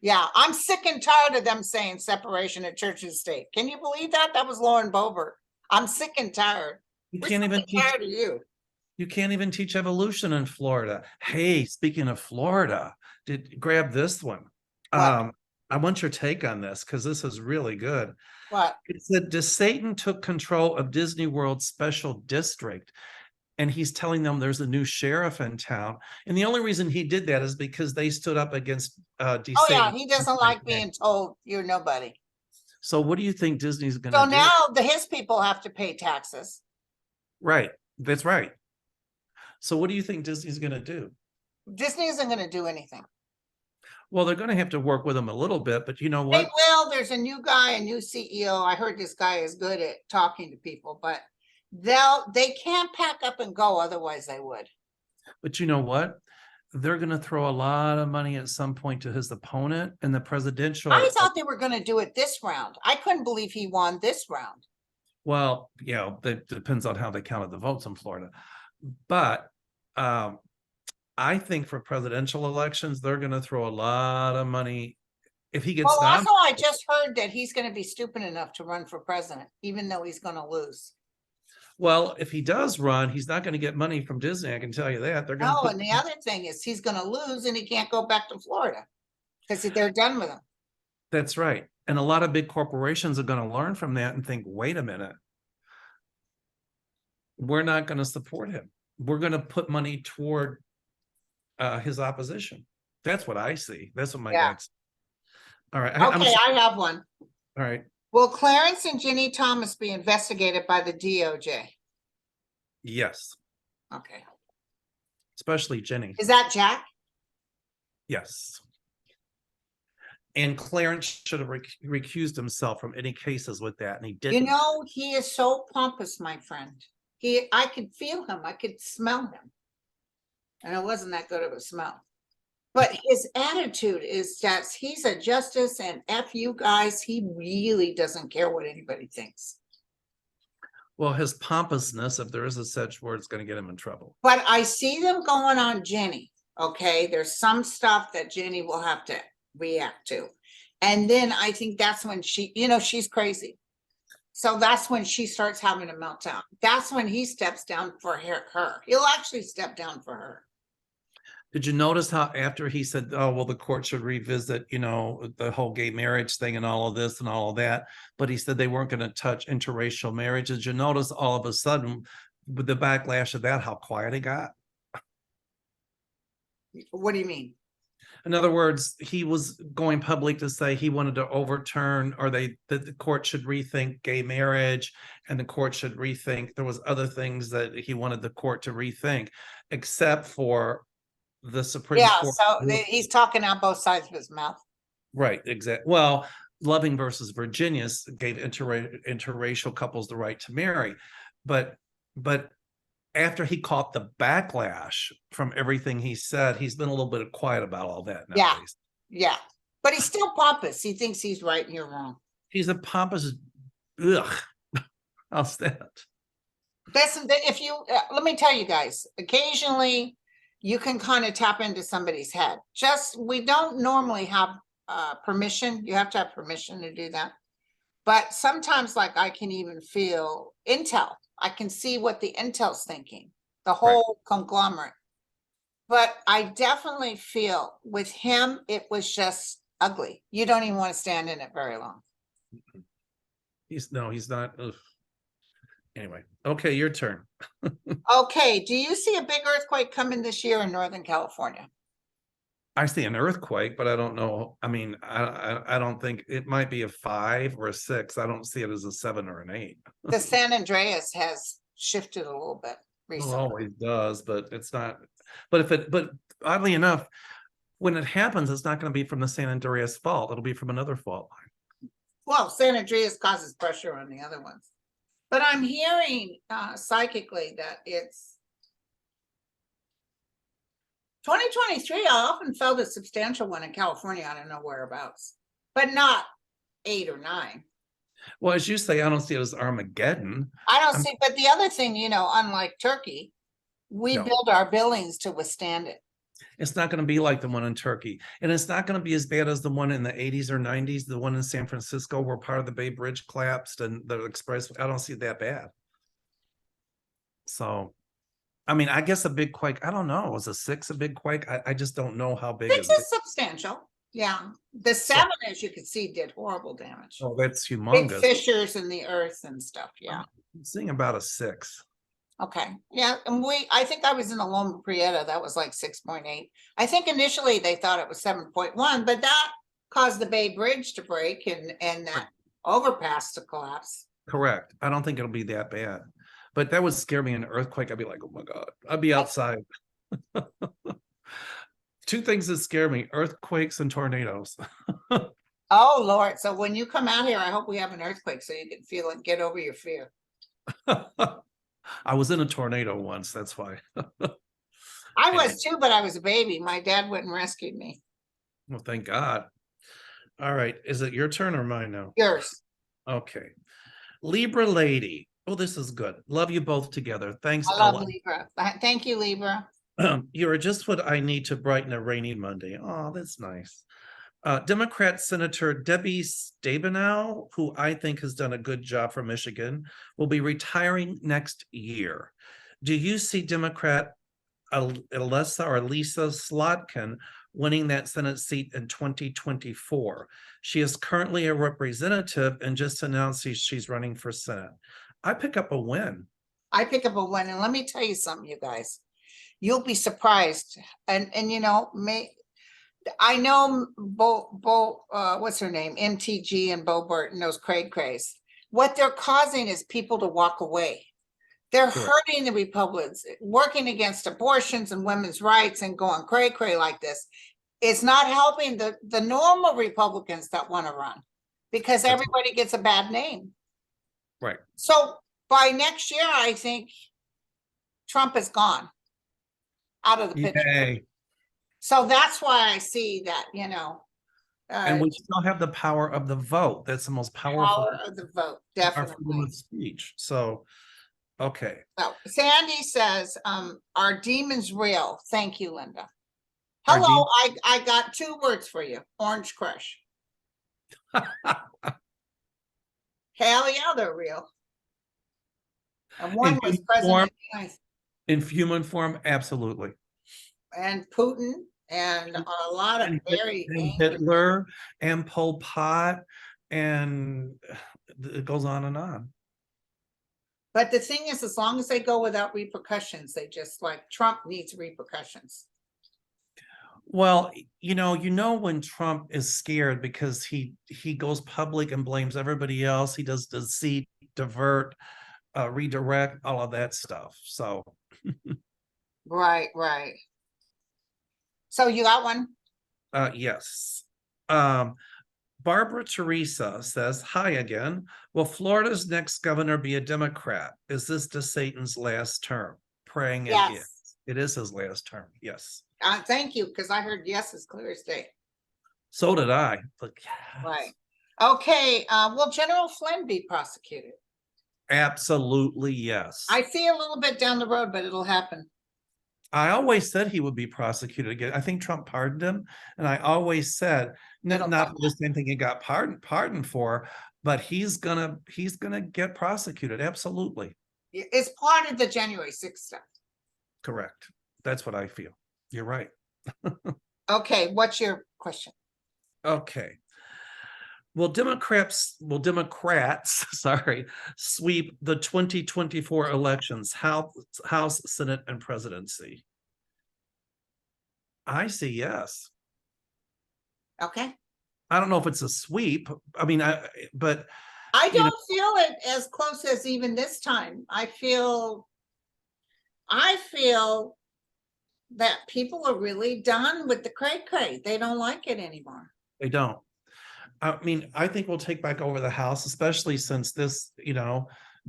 Yeah, I'm sick and tired of them saying separation of church and state. Can you believe that? That was Lauren Boebert. I'm sick and tired. You We're can't sick even and teach, tired of you. you can't even teach evolution in Florida. Hey, speaking of Florida, grab this one. What? I want your take on this, because this is really good. What? It said, DeSantis took control of Disney World's special district, and he's telling them there's a new sheriff in town. And the only reason he did that is because they stood up against DeSantis. Oh yeah, he doesn't like being told you're nobody. So what do you think Disney's going So to do? now his people have to pay taxes. Right. That's right. So what do you think Disney's going to do? Disney isn't going to do anything. Well, they're going to have to work with them a little bit, but you know They what? will. There's a new guy, a new CEO. I heard this guy is good at talking to people, but they can't pack up and go, otherwise they would. But you know what? They're going to throw a lot of money at some point to his opponent in the presidential. I thought they were going to do it this round. I couldn't believe he won this round. Well, yeah, that depends on how they counted the votes in Florida. But I think for presidential elections, they're going to throw a lot of money. If he gets Well, nominated, also, I just heard that he's going to be stupid enough to run for president, even though he's going to lose. well, if he does run, he's not going to get money from Disney. I can tell you that. They're going to No, put, and the other thing is he's going to lose and he can't go back to Florida because they're done with him. that's right. And a lot of big corporations are going to learn from that and think, wait a minute, we're not going to support him. We're going to put money toward his opposition. That's what I see. That's what my Yeah. guys. All right. Okay, I have one. All right. Will Clarence and Ginny Thomas be investigated by the DOJ? Yes. Okay. Especially Jenny. Is that Jack? Yes. And Clarence should have recused himself from any cases with that, and he didn't. You know, he is so pompous, my friend. I could feel him. I could smell him. And it wasn't that good of a smell. But his attitude is that he's a justice and F you guys. He really doesn't care what anybody thinks. Well, his pompousness, if there is a such word, is going to get him in trouble. But I see them going on Jenny. Okay, there's some stuff that Jenny will have to react to. And then I think that's when she, she's crazy. So that's when she starts having a meltdown. That's when he steps down for her. He'll actually step down for her. Did you notice how after he said, oh, well, the court should revisit, the whole gay marriage thing and all of this and all of that, but he said they weren't going to touch interracial marriage. Did you notice all of a sudden with the backlash of that, how quiet it got? What do you mean? In other words, he was going public to say he wanted to overturn, or that the court should rethink gay marriage, and the court should rethink. There was other things that he wanted the court to rethink, except for the Supreme Court. So he's talking out both sides of his mouth. Right, exactly. Well, Loving versus Virginia gave interracial couples the right to marry, but after he caught the backlash from everything he said, he's been a little bit quiet about all that nowadays. Yeah, but he's still pompous. He thinks he's right and you're wrong. He's a pompous. Ugh. How's that? Listen, let me tell you guys, occasionally you can kind of tap into somebody's head. We don't normally have permission. You have to have permission to do that. But sometimes, like, I can even feel intel. I can see what the intel's thinking, the whole conglomerate. But I definitely feel with him, it was just ugly. You don't even want to stand in it very long. He's not. Ugh. Anyway, okay, your turn. Okay, do you see a big earthquake coming this year in Northern California? I see an earthquake, but I don't know. I mean, I don't think it might be a 5 or a 6. I don't see it as a 7 or an 8. The San Andreas has shifted a little bit recently. It always does, but it's not. But oddly enough, when it happens, it's not going to be from the San Andreas fault. It'll be from another fault line. Well, San Andreas causes pressure on the other ones. But I'm hearing psychically that it's 2023. I often felt a substantial one in California. I don't know whereabouts, but not 8 or 9. Well, as you say, I don't see it as Armageddon. I don't I'm- see, but the other thing, unlike Turkey, we No. build our buildings to withstand it. It's not going to be like the one in Turkey. And it's not going to be as bad as the one in the 80s or 90s, the one in San Francisco where part of the Bay Bridge collapsed and the express. I don't see it that bad. So, I mean, I guess a big quake, I don't know. Was a 6 a big quake? I just don't know how big 6 it is. is substantial. Yeah. The 7, as you can see, did horrible damage. Oh, that's Big humongous. fissures in the earth and stuff. Yeah. I'm seeing about a 6. Okay. Yeah. And I think I was in a Loma Prieta. That was like 6.8. I think initially they thought it was 7.1, but that caused the Bay Bridge to break and that overpass to collapse. Correct. I don't think it'll be that bad. But that would scare me in an earthquake. I'd be like, oh my God, I'd be outside. 2 things that scare me: earthquakes and tornadoes. Oh, Lord. So when you come out here, I hope we have an earthquake so you can feel it, get over your fear. I was in a tornado once. That's why. I was too, but I was a baby. My dad went and rescued me. Well, thank God. All right. Is it your turn or mine now? Yours. Okay. Libra lady. Oh, this is good. Love you both together. Thanks, I love Ella. Libra. Thank you, Libra. You are just what I need to brighten a rainy Monday. Oh, that's nice. Democrat Senator Debbie Stabenow, who I think has done a good job for Michigan, will be retiring next year. Do you see Democrat Lisa Slotkin winning that Senate seat in 2024? She is currently a representative and just announced she's running for Senate. I pick up a win. I pick up a win, and let me tell you something, you guys. You'll be surprised, and I know what's her name, MTG and Bo Burton, those crays. What they're causing is people to walk away. They're hurting the Republicans, working against abortions and women's rights and going cray like this. It's not helping the normal Republicans that want to run because everybody gets a bad name. Right. So by next year, I think Trump is gone out of the picture. Yay. So that's why I see that, And we still have the power of the vote. That's the most powerful power of the vote, our definitely. freedom of speech. So, okay. So Sandy says, are demons real? Thank you, Linda. Are Hello, I got 2 words for you. Orange Crush. Hell yeah, they're real. And one was President nice. In human form, absolutely. And Putin and a lot of very angry. Hitler and Pol Pot, and it goes on and on. But the thing is, as long as they go without repercussions, they just like Trump needs repercussions. Well, you know when Trump is scared because he goes public and blames everybody else. He does deceit, divert, redirect, all of that stuff. So Right. So you got one? yes. Barbara Teresa says, hi again. Will Florida's next governor be a Democrat? Is this DeSantis' last term? Praying it is. It is his last term. Yes. Thank you, because I heard yes as clear as day. So did I. But yes. Right. Okay. Will General Flynn be prosecuted? Absolutely yes. I see a little bit down the road, but it'll happen. I always said he would be prosecuted again. I think Trump pardoned him, and I always said not for the same thing he got pardoned for, but he's gonna get prosecuted. Absolutely. It's part of the January 6th stuff. Correct. That's what I feel. You're right. Okay, what's your question? Okay. Will Democrats, sorry, sweep the 2024 elections, House, Senate, and presidency? I say yes. Okay. I don't know if it's a sweep. I mean, but I don't feel it as close as even this time. I feel that people are really done with the cray. They don't like it anymore. They don't. I mean, I think we'll take back over the House, especially since this,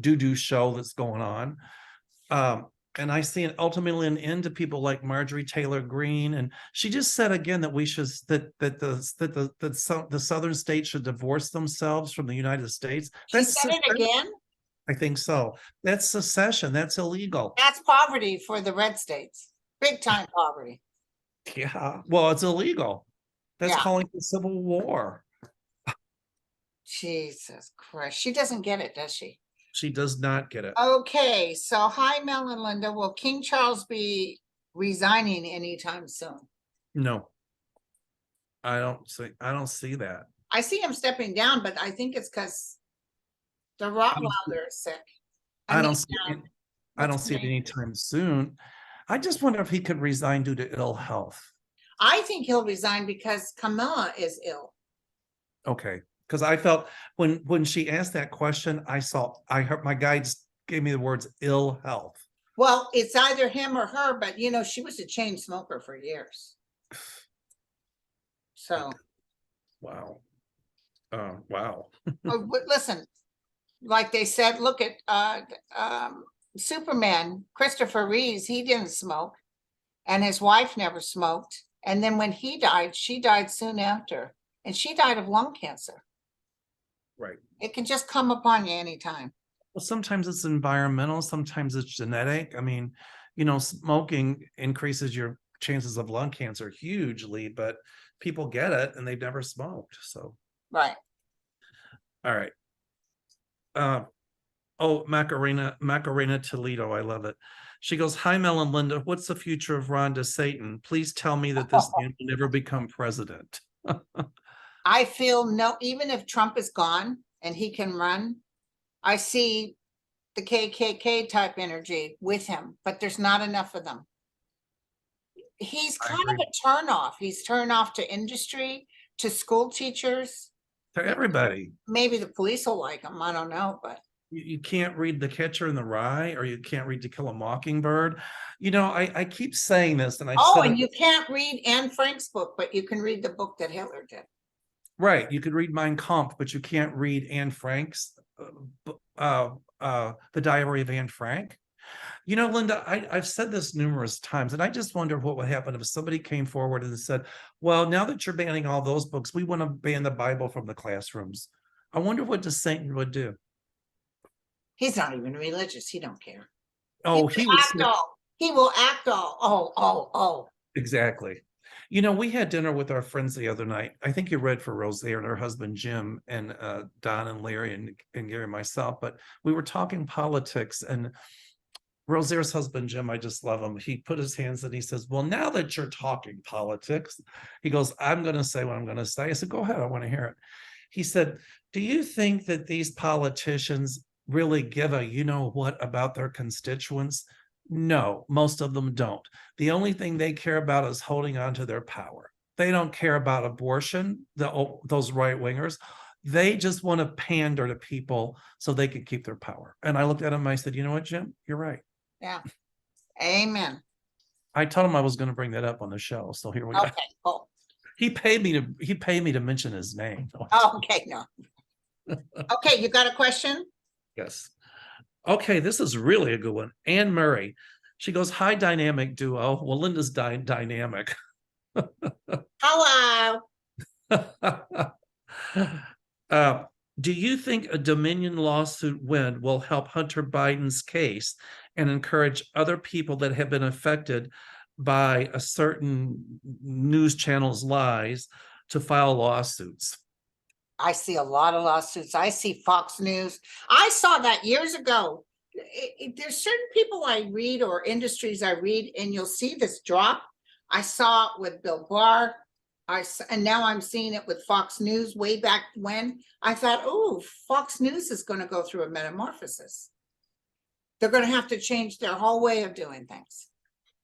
doo-doo show that's going on. And I see ultimately an end to people like Marjorie Taylor Greene, and she just said again that we should the southern states should divorce themselves from the United States. She said it again. I think so. That's secession. That's illegal. That's poverty for the red states. Big time poverty. Yeah. Well, it's illegal. That's Yeah. calling for civil war. Jesus Christ. She doesn't get it, does she? She does not get it. Okay, so hi, Mel and Linda. Will King Charles be resigning anytime soon? No. I don't see that. I see him stepping down, but I think it's because the Rottweiler is sick. I don't what's see his it name? anytime soon. I just wonder if he could resign due to ill health. I think he'll resign because Camilla is ill. Okay. Because I felt when she asked that question, I heard my guides gave me the words ill health. Well, it's either him or her, but you know, she was a chain smoker for years. So wow. Wow. listen, like they said, look at Superman, Christopher Reeves, he didn't smoke, and his wife never smoked. And then when he died, she died soon after, and she died of lung cancer. Right. It can just come upon you anytime. Well, sometimes it's environmental, sometimes it's genetic. I mean, you know, smoking increases your chances of lung cancer hugely, but people get it and they've never smoked. So, right. All right. Oh, Macarena Toledo. I love it. She goes, hi, Mel and Linda. What's the future of Ron DeSantis? Please tell me that this man will never become president. I feel no, even if Trump is gone and he can run, I see the KKK type energy with him, but there's not enough of them. He's kind of a turnoff. He's turned off to industry, to school teachers. To everybody. Maybe the police will like him. I don't know, but. You can't read The Catcher in the Rye, or you can't read To Kill a Mockingbird. You know, I keep saying this, and and you can't read Anne Frank's book, but you can read the book that Hitler did. Right. You could read Mein Kampf, but you can't read Anne Frank's The Diary of Anne Frank. You know, Linda, I've said this numerous times, and I just wonder what would happen if somebody came forward and said, well, now that you're banning all those books, we want to ban the Bible from the classrooms. I wonder what DeSantis would do. He's not even religious. He don't care. Oh, he will act all. Oh. Exactly. You know, we had dinner with our friends the other night. I think you read for Rosaire and her husband, Jim, and Don and Larry and Gary and myself, but we were talking politics, and Rosaire's husband, Jim, I just love him. He put his hands and he says, well, now that you're talking politics, he goes, I'm going to say what I'm going to say. I said, go ahead. I want to hear it. He said, do you think that these politicians really give a you-know-what about their constituents? No, most of them don't. The only thing they care about is holding on to their power. They don't care about abortion, those right-wingers. They just want to pander to people so they can keep their power. And I looked at him and I said, you know what, Jim? You're right. Yeah. Amen. I told him I was going to bring that up on the show. So here we go. Okay, cool. He paid me to mention his name. Oh, okay, no. Okay, you got a question? Yes. Okay, this is really a good one. Anne Murray. She goes, hi, dynamic duo. Well, Linda's dynamic. Hello. Do you think a Dominion lawsuit win will help Hunter Biden's case and encourage other people that have been affected by a certain news channel's lies to file lawsuits? I see a lot of lawsuits. I see Fox News. I saw that years ago. There's certain people I read or industries I read, and you'll see this drop. I saw it with Bill Barr. And now I'm seeing it with Fox News way back when. I thought, oh, Fox News is going to go through a metamorphosis. They're going to have to change their whole way of doing things.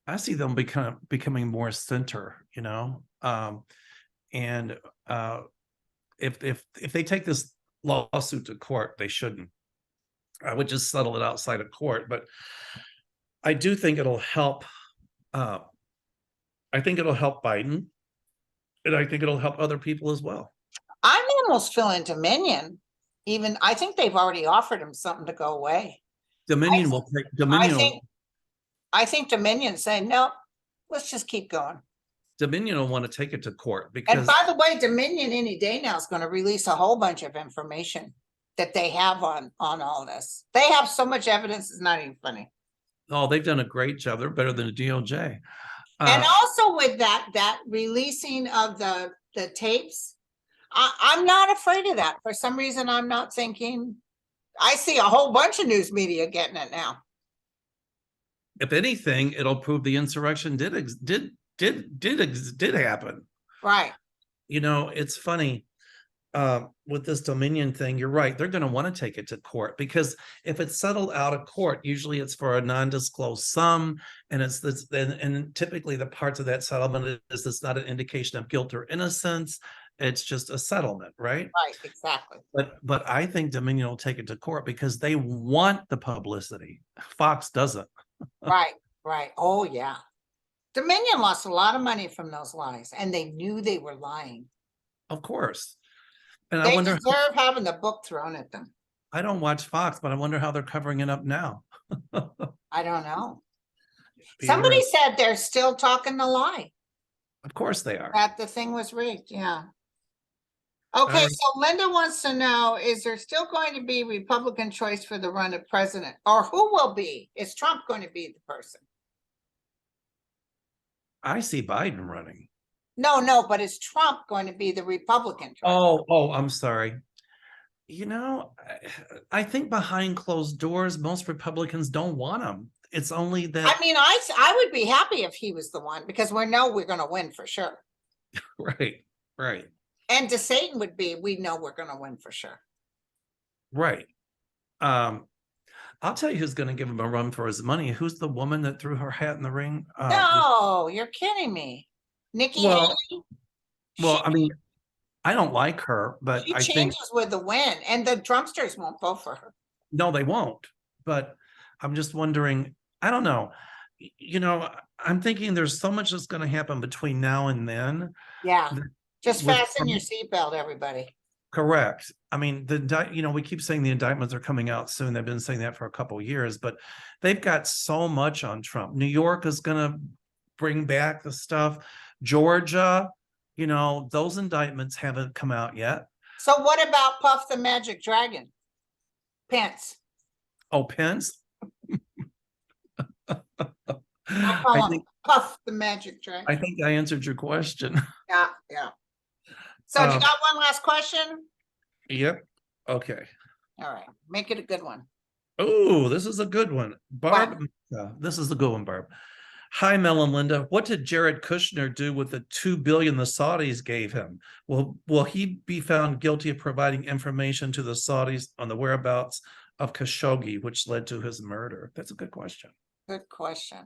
I see them becoming more center, and if they take this lawsuit to court, they shouldn't. I would just settle it outside of court. But I do think it'll help. I think it'll help Biden. And I think it'll help other people as well. I'm almost feeling Dominion, even, I think they've already offered him something to go away. Dominion will take, I Dominion, think, I think Dominion's saying, no, let's just keep going. Dominion will want to take it to court And because, by the way, Dominion any day now is going to release a whole bunch of information that they have on all this. They have so much evidence, it's not even funny. oh, they've done a great job. They're better than the DOJ. And also with that releasing of the tapes, I'm not afraid of that. For some reason, I'm not thinking, I see a whole bunch of news media getting it now. If anything, it'll prove the insurrection did happen. Right. You know, it's funny with this Dominion thing. You're right. They're going to want to take it to court because if it's settled out of court, usually it's for a non-disclosed sum, and it's this. And typically, the parts of that settlement is it's not an indication of guilt or innocence. It's just a settlement, right? Right. Exactly. But I think Dominion will take it to court because they want the publicity. Fox doesn't. Right. Right. Oh yeah. Dominion lost a lot of money from those lies, and they knew they were lying. Of course. And They I wonder, deserve having the book thrown at them. I don't watch Fox, but I wonder how they're covering it up now. I don't know. Be Somebody interesting. said they're still talking the lie, Of course they are. that the thing was rigged. Yeah. Okay, right. so Linda wants to know, is there still going to be Republican choice for the run of president? Or who will be? Is Trump going to be the person? I see Biden running. No, but is Trump going to be the Republican choice? Oh, I'm sorry. You know, I think behind closed doors, most Republicans don't want him. It's only that. I mean, I would be happy if he was the one, because we know we're going to win for sure. Right. And DeSantis would be, we know we're going to win for sure. Right. I'll tell you who's going to give him a run for his money. Who's the woman that threw her hat in the ring? No, you're kidding me. Nikki Well, Haley. well, I mean, I don't like her, but She I think changes with the win, and the Trumpsters won't vote for her. no, they won't. But I'm just wondering, I don't know. You know, I'm thinking there's so much that's going to happen between now and then. Yeah, just With- fasten your seatbelt, everybody. Correct. I mean, we keep saying the indictments are coming out soon. They've been saying that for a couple of years, but they've got so much on Trump. New York is going to bring back the stuff. Georgia, you know, those indictments haven't come out yet. So what about Puff the Magic Dragon? Pence. Oh, Pence. I think Puff the Magic Dragon. I think I answered your question. Yeah. So you got one last question? Yep. Okay. All right, make it a good one. Oh, this is a good one. Barb, this is a good one, Barb. Hi, Mel and Linda. What did Jared Kushner do with the $2 billion the Saudis gave him? Will he be found guilty of providing information to the Saudis on the whereabouts of Khashoggi, which led to his murder? That's a good question. Good question.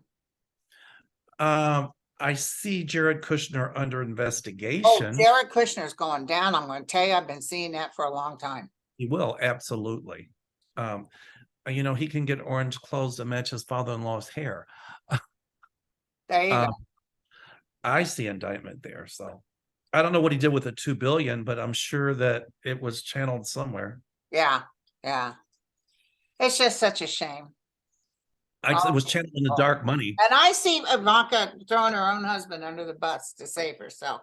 I see Jared Kushner under investigation. Oh, Jared Kushner's going down. I'm going to tell you, I've been seeing that for a long time. He will, absolutely. You know, he can get orange clothes to match his father-in-law's hair. There you go. I see indictment there. So I don't know what he did with the $2 billion, but I'm sure that it was channeled somewhere. Yeah. It's just such a shame. It was channeled in the dark money. And I see Ivanka throwing her own husband under the bus to save herself.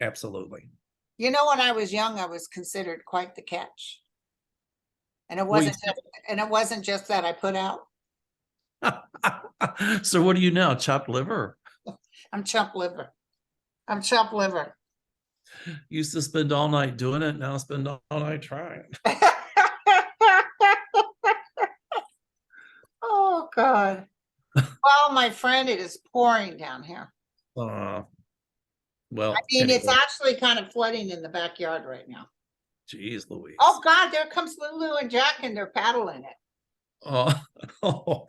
Absolutely. You know, when I was young, I was considered quite the catch. And it wasn't just that I put out. So what do you now? Chopped liver? I'm chump liver. Used to spend all night doing it. Now spend all night trying. Oh, God. Well, my friend, it is pouring down here. Well, I mean, anyway. it's actually kind of flooding in the backyard right now. Jeez Louise. Oh, God, there comes Lulu and Jack, and they're paddling it. Oh.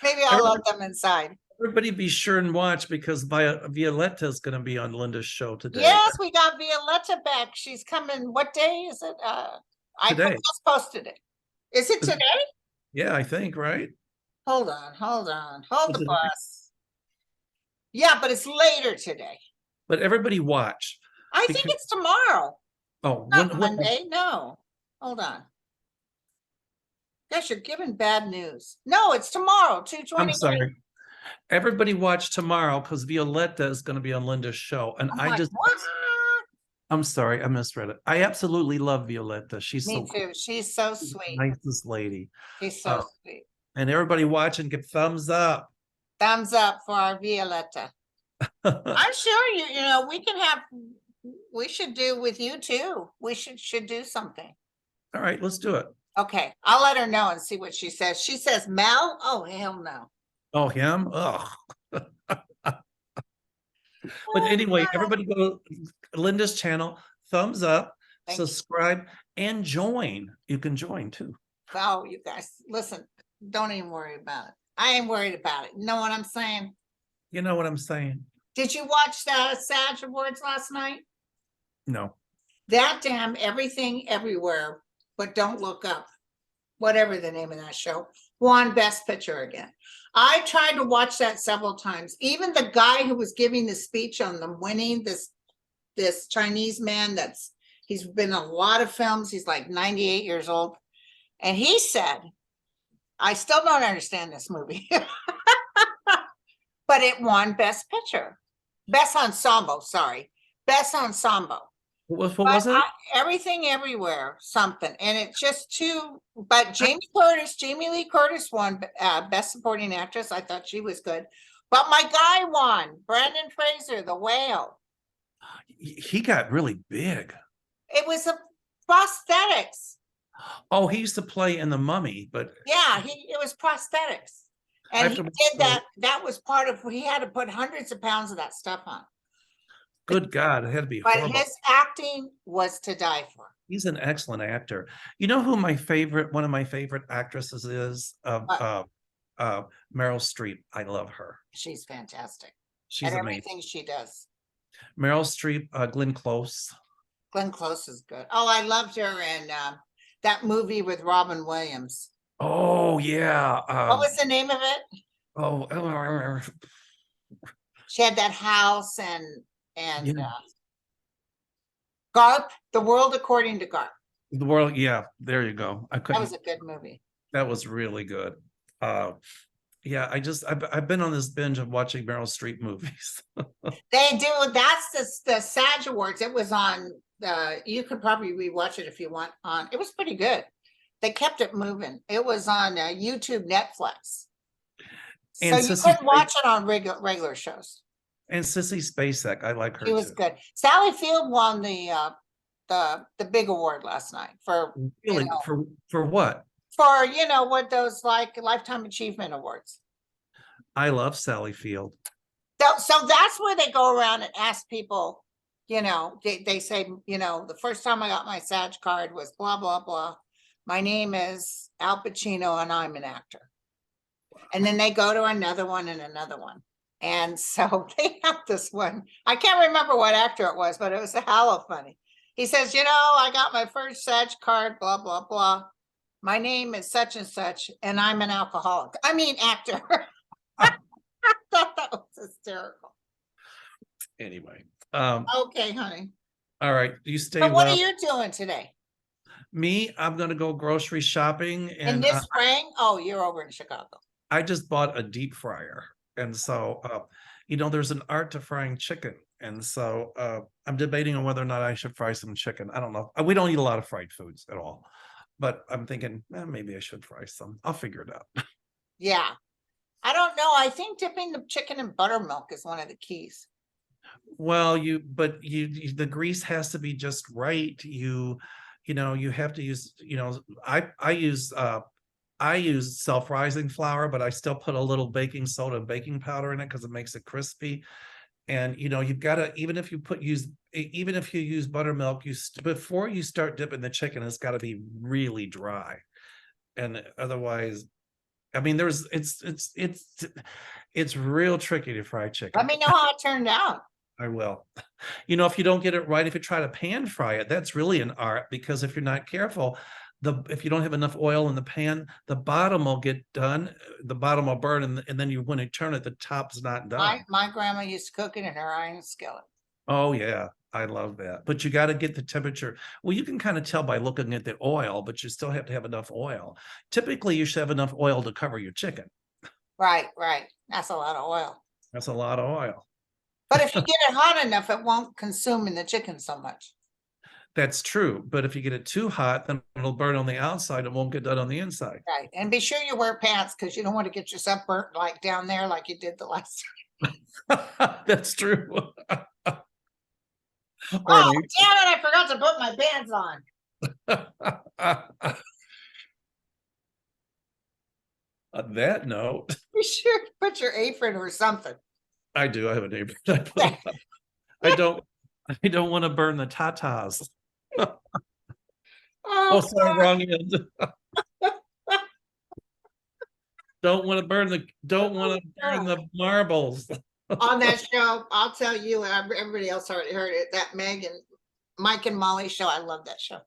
Maybe I'll let them inside. Everybody be sure and watch, because Violetta is going to be on Linda's show today. Yes, we got Violetta back. She's coming. What day is it? Today. I just posted it. Is it today? Yeah, I think, right? Hold on. Hold the bus. Yeah, but it's later today. But everybody watch. I think it's tomorrow. Oh, Not what, Monday, no. Hold on. Guess you're giving bad news. No, it's tomorrow, I'm 2/28. sorry. Everybody watch tomorrow because Violetta is going to be on Linda's show. And I'm I like, just, what? I'm sorry, I misread it. I absolutely love Violetta. She's Me so cool, too. She's so sweet. nicest lady. She's Uh, so sweet. and everybody watching, give thumbs up. Thumbs up for our Violetta. I'm sure we can have, we should do with you too. We should do something. All right, let's do it. Okay, I'll let her know and see what she says. She says Mel? Oh, hell no. Oh, him? Ugh. But Oh, anyway, God. everybody go to Linda's channel, thumbs up, Thank you. subscribe, and join. You can join too. Oh, you guys, listen, don't even worry about it. I ain't worried about it. You know what I'm saying? You know what I'm saying? Did you watch the SAG Awards last night? No. That damn Everything Everywhere, but Don't Look Up, whatever the name of that show, won Best Picture again. I tried to watch that several times. Even the guy who was giving the speech on them winning, this Chinese man he's been in a lot of films. He's like 98 years old. And he said, I still don't understand this movie, but it won Best Picture. Best Ensemble, sorry. Best Ensemble. What was it? Everything Everywhere, something. And it's just too, but Jamie Lee Curtis won Best Supporting Actress. I thought she was good. But my guy won, Brendan Fraser, The Whale. He got really big. It was a prosthetics. Oh, he used to play in The Mummy, but Yeah, it was prosthetics. And he did that. That was part of, he had to put hundreds of pounds of that stuff on. Good God, it had to be But horrible. his acting was to die for. He's an excellent actor. You know who one of my favorite actresses is? Meryl Streep. I love her. She's fantastic. She's amazing. Everything she does. Meryl Streep, Glenn Close. Glenn Close is good. Oh, I loved her in that movie with Robin Williams. Oh yeah. What was the name of it? Oh, She had that house and yeah. Garp, The World According to Garp. The World. Yeah, there you go. That was a good movie. That was really good. Yeah, I've been on this binge of watching Meryl Streep movies. They do. That's the SAG Awards. It was on. You could probably rewatch it if you want. It was pretty good. They kept it moving. It was on YouTube, Netflix. And so you couldn't watch it on regular shows. And Sissy Spacek, I like her. She was good. Sally Field won the big award last night for really for what? For what those like Lifetime Achievement Awards. I love Sally Field. So that's where they go around and ask people. They say the first time I got my SAG card was blah blah blah. My name is Al Pacino and I'm an actor. And then they go to another one and another one. And so they have this one. I can't remember what actor it was, but it was a hell of funny. He says, I got my first SAG card, blah, blah, blah. My name is such and such, and I'm an alcoholic. I mean, actor. I thought that was hysterical. Anyway. Okay, honey. All right. You stay well. What are you doing today? Me, I'm going to go grocery shopping. And in this spring? Oh, you're over in Chicago. I just bought a deep fryer. And so, there's an art to frying chicken. And so I'm debating on whether or not I should fry some chicken. I don't know. We don't eat a lot of fried foods at all. But I'm thinking, maybe I should fry some. I'll figure it out. Yeah. I don't know. I think dipping the chicken in buttermilk is one of the keys. Well, the grease has to be just right. You have to use, I use self-rising flour, but I still put a little baking soda and baking powder in it because it makes it crispy. And you've got to, even if you use buttermilk, before you start dipping the chicken, it's got to be really dry. And otherwise, I mean, it's real tricky to fry chicken. Let me know how it turned out. I will. If you don't get it right, if you try to pan fry it, that's really an art, because if you're not careful, if you don't have enough oil in the pan, the bottom will get done, the bottom will burn, and then when you turn it, the top's not done. My grandma used to cook it in her iron skillet. Oh yeah, I love that. But you got to get the temperature. Well, you can kind of tell by looking at the oil, but you still have to have enough oil. Typically, you should have enough oil to cover your chicken. Right, right. That's a lot of oil. That's a lot of oil. But if you get it hot enough, it won't consume in the chicken so much. That's true. But if you get it too hot, then it'll burn on the outside. It won't get done on the inside. Right. And be sure you wear pants because you don't want to get yourself burnt like down there like you did the last time. That's true. Oh, damn it. I forgot to put my pants on. On that note, Be sure to put your apron or something. I do. I have a neighbor. I don't want to burn the tatas. Oh, sorry, God. wrong end. Don't want to burn the marbles. On that show, I'll tell you, and everybody else already heard it, that Mike and Molly show. I love that show.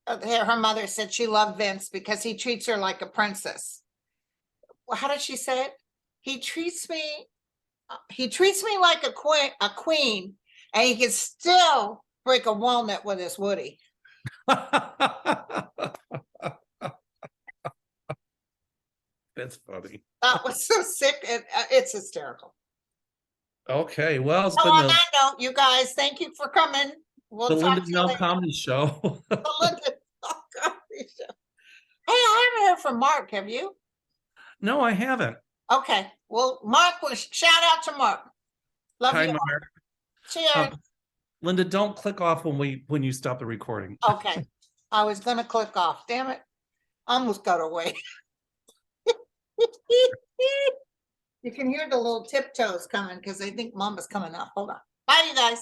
Her mother said she loved Vince because he treats her like a princess. Well, how did she say it? He treats me like a queen, and he can still break a walnut with his Woody. That's funny. That was so sick, and it's hysterical. Okay, well, it's So been on that note, you guys, thank you for coming. We'll the talk Linda to you Mel later. Comedy Show. The Linda Mel Comedy Show. Hey, I haven't heard from Mark. Have you? No, I haven't. Okay. Well, Mark, shout out to Mark. Love Hi, you. Mark. Cheers. Linda, don't click off when you stop the recording. Okay. I was gonna click off. Damn it. Almost got away. You can hear the little tiptoes coming because they think Mama's coming up. Hold on. Bye, you guys.